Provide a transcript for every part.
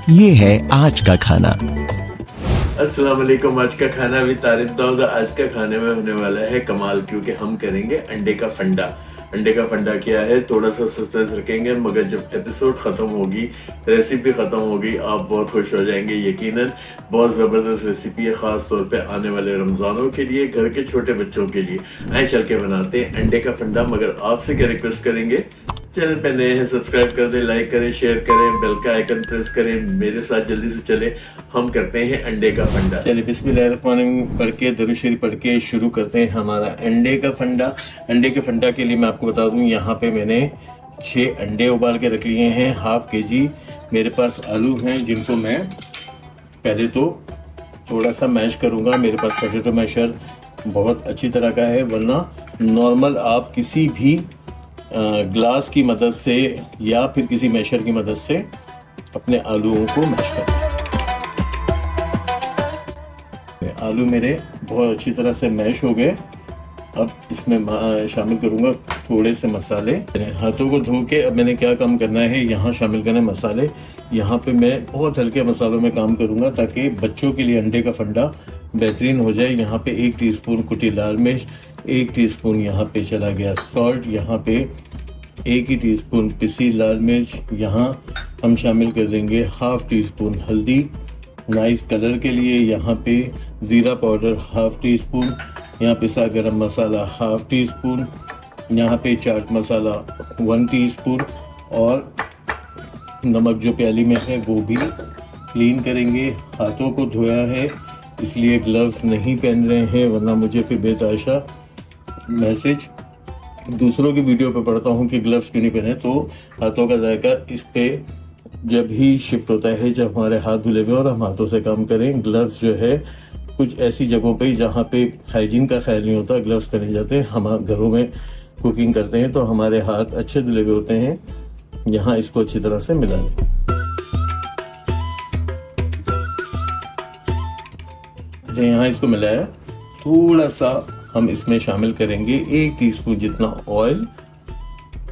ये है आज का खाना। अस्सलाम वालेकुम। आज का खाना भी तारिफ दाऊद। आज का खाने में होने वाला है कमाल, क्योंकि हम करेंगे अंडे का फंडा। अंडे का फंडा क्या है, थोड़ा सा सस्पेंस रखेंगे, मगर जब एपिसोड खत्म होगी, रेसिपी खत्म होगी, आप बहुत खुश हो जाएंगे यकीनन। बहुत ज़बरदस्त रेसिपी है, ख़ास तौर पे आने वाले रमज़ानों के लिए, घर के छोटे बच्चों के लिए। आए चल के बनाते हैं अंडे का फंडा। मगर आपसे क्या रिक्वेस्ट करेंगे, चैनल पे नए हैं सब्सक्राइब कर दें, लाइक करें, शेयर करें, बेल का आइकन प्रेस करें। मेरे साथ जल्दी से चले, हम करते हैं अंडे का फंडा। चलिए बिस्मिल्लाहिर्रहमानिर्रहीम पढ़ के दरूद शरीफ पढ़ के शुरू करते हैं हमारा अंडे का फंडा। अंडे के फंडा के लिए मैं आपको बता दूं, यहाँ पे मैंने 6 अंडे उबाल के रख लिए हैं। हाफ केजी मेरे पास आलू हैं, जिनको मैं पहले तो थोड़ा सा मैश करूँगा। मेरे पास पोटैटो मैशर बहुत अच्छी तरह का है, वरना नॉर्मल आप किसी भी ग्लास की मदद से या फिर किसी मैशर की मदद से अपने आलूओं को मैश करें। आलू मेरे बहुत अच्छी तरह से मैश हो गए। अब इसमें शामिल करूंगा थोड़े से मसाले। हाथों को धो के अब मैंने क्या काम करना है, यहाँ शामिल करना है मसाले। यहाँ पे मैं बहुत हल्के मसालों में काम करूंगा ताकि बच्चों के लिए अंडे का फंडा बेहतरीन हो जाए। यहाँ पे 1 टीस्पून कुटी लाल मिर्च, 1 टीस्पून यहाँ पे चला गया सॉल्ट, यहाँ पे 1 ही टीस्पून पिसी लाल मिर्च, यहाँ हम शामिल कर देंगे हाफ टी स्पून हल्दी नाइस कलर के लिए, यहाँ पे ज़ीरा पाउडर हाफ टी स्पून, यहाँ पिसा गरम मसाला हाफ टी स्पून, यहाँ पे चाट मसाला 1 टीस्पून और नमक जो प्याली में है वो भी क्लीन करेंगे। हाथों को धोया है, इसलिए ग्लव्स नहीं पहन रहे हैं, वरना मुझे फिर बेतहाशा मैसेज दूसरों की वीडियो पे पढ़ता हूँ कि ग्लव्स क्यों नहीं पहने। तो हाथों का जायका इस पे जब ही शिफ्ट होता है जब हमारे हाथ धुले हुए और हम हाथों से काम करें। ग्लव्स जो है कुछ ऐसी जगहों पे जहाँ पे हाइजीन का ख्याल नहीं होता, ग्लव्स पहने जाते हैं। हम घरों में कुकिंग करते हैं तो हमारे हाथ अच्छे धुले हुए होते हैं। यहाँ इसको अच्छी तरह से मिला लें। यहाँ इसको मिलाया, थोड़ा सा हम इसमें शामिल करेंगे 1 टीस्पून जितना ऑयल,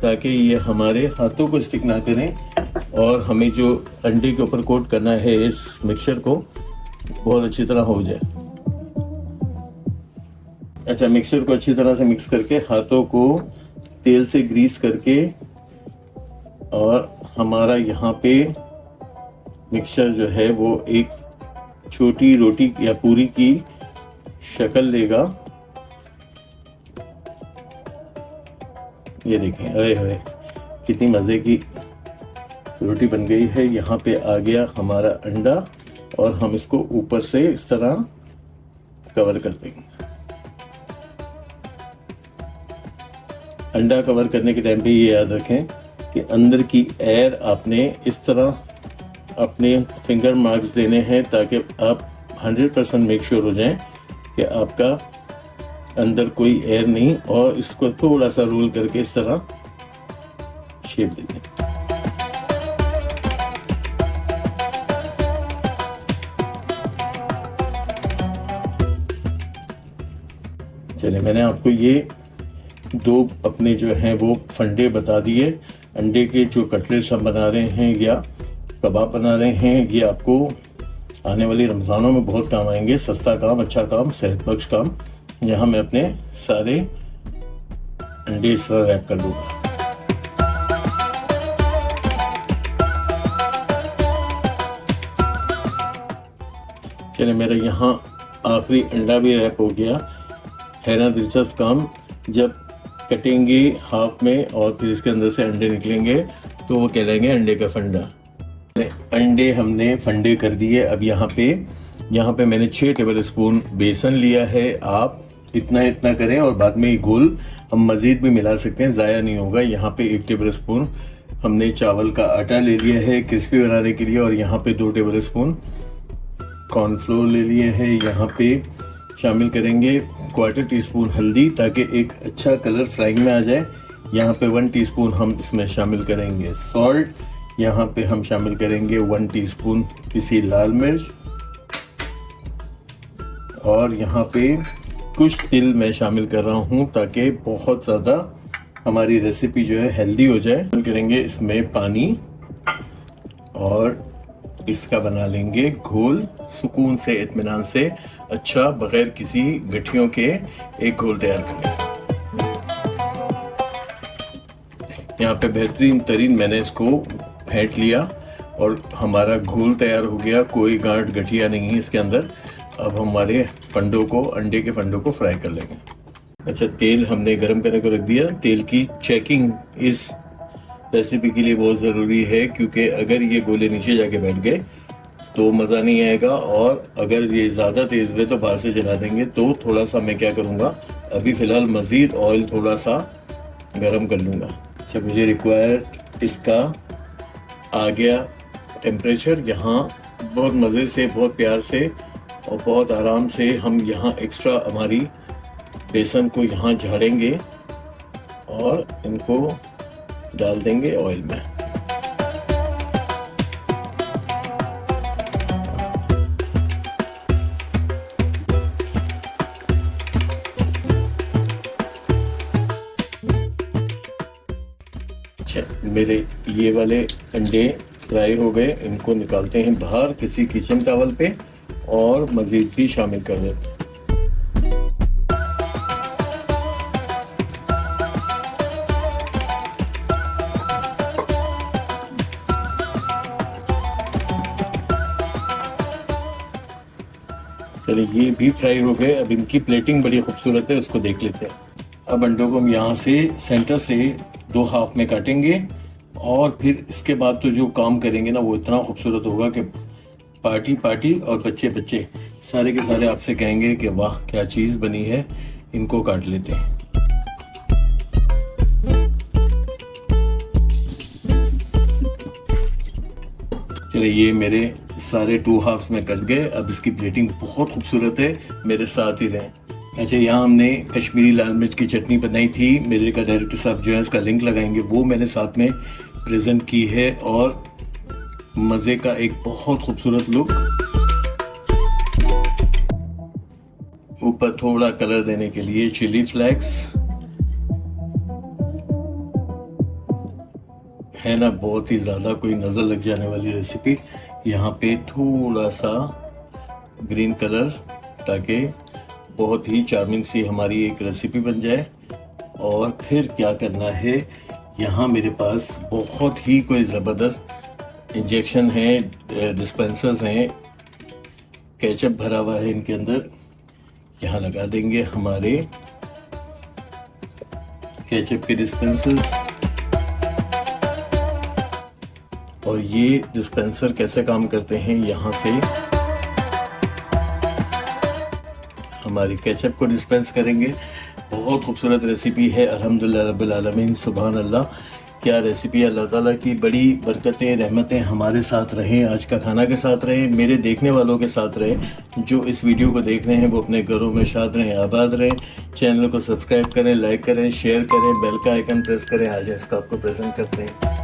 ताकि ये हमारे हाथों को स्टिक ना करें और हमें जो अंडे के ऊपर कोट करना है इस मिक्सचर को बहुत अच्छी तरह हो जाए। अच्छा, मिक्सचर को अच्छी तरह से मिक्स करके हाथों को तेल से ग्रीस करके, और हमारा यहाँ पे मिक्सचर जो है वो एक छोटी रोटी या पूरी की शक्ल लेगा। ये देखें, अरे अरे कितनी मज़े की रोटी बन गई है। यहाँ पे आ गया हमारा अंडा और हम इसको ऊपर से इस तरह कवर कर देंगे। अंडा कवर करने के टाइम पे ये याद रखें कि अंदर की एयर आपने इस तरह अपने फिंगर मार्क्स देने हैं, ताकि आप 100% मेक श्योर हो जाएं कि आपका अंदर कोई एयर नहीं, और इसको थोड़ा सा रोल करके इस तरह शेप दे दें। चलिए, मैंने आपको ये 2 अपने जो हैं वो फंडे बता दिए। अंडे के जो कटलेट्स हम बना रहे हैं या कबाब बना रहे हैं, ये आपको आने वाली रमज़ानों में बहुत काम आएंगे। सस्ता काम, अच्छा काम, सेहतबख्श काम। यहाँ मैं अपने सारे अंडे इस तरह रैप कर दूँगा। चलिए, मेरा यहाँ आखिरी अंडा भी रैप हो गया है ना। दिलचस्प काम, जब कटेंगे हाफ में और फिर इसके अंदर से अंडे निकलेंगे तो वो कहलाएंगे अंडे का फंडा। अंडे हमने फंडे कर दिए। अब यहाँ पे मैंने 6 टेबल स्पून बेसन लिया है। आप इतना करें और बाद में घोल हम मज़ीद भी मिला सकते हैं, ज़ाया नहीं होगा। यहाँ पे 1 टेबल स्पून हमने चावल का आटा ले लिया है क्रिस्पी बनाने के लिए, और यहाँ पे 2 टेबल स्पून कॉर्नफ्लोर ले लिए हैं। यहाँ पे शामिल करेंगे 1/4 टीस्पून हल्दी, ताकि एक अच्छा कलर फ्राइंग में आ जाए। यहाँ पे 1 टीस्पून हम इसमें शामिल करेंगे सॉल्ट। यहाँ पे हम शामिल करेंगे 1 टीस्पून पिसी लाल मिर्च, और यहाँ पे कुछ तिल मैं शामिल कर रहा हूँ ताकि बहुत ज़्यादा हमारी रेसिपी जो है हेल्दी हो जाए। करेंगे इसमें पानी और इसका बना लेंगे घोल सुकून से, इत्मीनान से, अच्छा, बगैर किसी गठियों के एक घोल तैयार कर लेंगे। यहाँ पे बेहतरीन तरीन मैंने इसको फेंट लिया और हमारा घोल तैयार हो गया, कोई गांठ गठिया नहीं है इसके अंदर। अब हमारे फंडों को, अंडे के फंडों को फ्राई कर लेंगे। अच्छा, तेल हमने गरम करने को रख दिया। तेल की चेकिंग इस रेसिपी के लिए बहुत ज़रूरी है, क्योंकि अगर ये गोले नीचे जाके बैठ गए तो मज़ा नहीं आएगा, और अगर ये ज़्यादा तेज़ हुए तो बाहर से जला देंगे। तो थोड़ा सा मैं क्या करूँगा, अभी फ़िलहाल मज़ीद ऑयल थोड़ा सा गरम कर लूँगा। अच्छा, मुझे रिक्वायर्ड इसका आ गया टेम्परेचर। यहाँ बहुत मज़े से, बहुत प्यार से और बहुत आराम से हम यहाँ एक्स्ट्रा हमारी बेसन को यहाँ झाड़ेंगे और इनको डाल देंगे ऑयल में। अच्छा, मेरे ये वाले अंडे फ्राई हो गए, इनको निकालते हैं बाहर किसी किचन टॉवल पे और मज़ीद भी शामिल कर देते हैं। चलिए, ये भी फ्राई हो गए। अब इनकी प्लेटिंग बड़ी खूबसूरत है, उसको देख लेते हैं। अब अंडों को हम यहाँ से सेंटर से 2 हाफ में काटेंगे और फिर इसके बाद तो जो काम करेंगे ना, वो इतना खूबसूरत होगा कि पार्टी पार्टी और बच्चे बच्चे सारे के सारे आपसे कहेंगे कि वाह क्या चीज़ बनी है। इनको काट लेते हैं। चलिए, ये मेरे सारे 2 हाफ्स में कट गए। अब इसकी प्लेटिंग बहुत खूबसूरत है, मेरे साथ ही रहें। अच्छा, यहाँ हमने कश्मीरी लाल मिर्च की चटनी बनाई थी। मेरे का डायरेक्टर साहब जो है इसका लिंक लगाएंगे, वो मैंने साथ में प्रेजेंट की है और मज़े का एक बहुत खूबसूरत लुक। ऊपर थोड़ा कलर देने के लिए चिली फ्लेक्स है ना, बहुत ही ज़्यादा कोई नज़र लग जाने वाली रेसिपी। यहाँ पे थोड़ा सा ग्रीन कलर, ताकि बहुत ही चार्मिंग सी हमारी एक रेसिपी बन जाए। और फिर क्या करना है, यहाँ मेरे पास बहुत ही कोई ज़बरदस्त इंजेक्शन है, डिस्पेंसर्स हैं, केचप भरा हुआ है इनके अंदर। यहाँ लगा देंगे हमारे केचप के डिस्पेंसर्स। और ये डिस्पेंसर कैसे काम करते हैं, यहाँ से हमारी केचप को डिस्पेंस करेंगे। बहुत खूबसूरत रेसिपी है। अल्हम्दुलिल्लाह रब्बिल आलमीन, सुभान अल्लाह, क्या रेसिपी। अल्लाह ताला की बड़ी बरकतें, रहमतें हमारे साथ रहें, आज का खाना के साथ रहें, मेरे देखने वालों के साथ रहें। जो इस वीडियो को देख रहे हैं वो अपने घरों में शाद रहें, आबाद रहें। चैनल को सब्सक्राइब करें, लाइक करें, शेयर करें, बेल का आइकन प्रेस करें। आज इसका आपको प्रेजेंट करते हैं।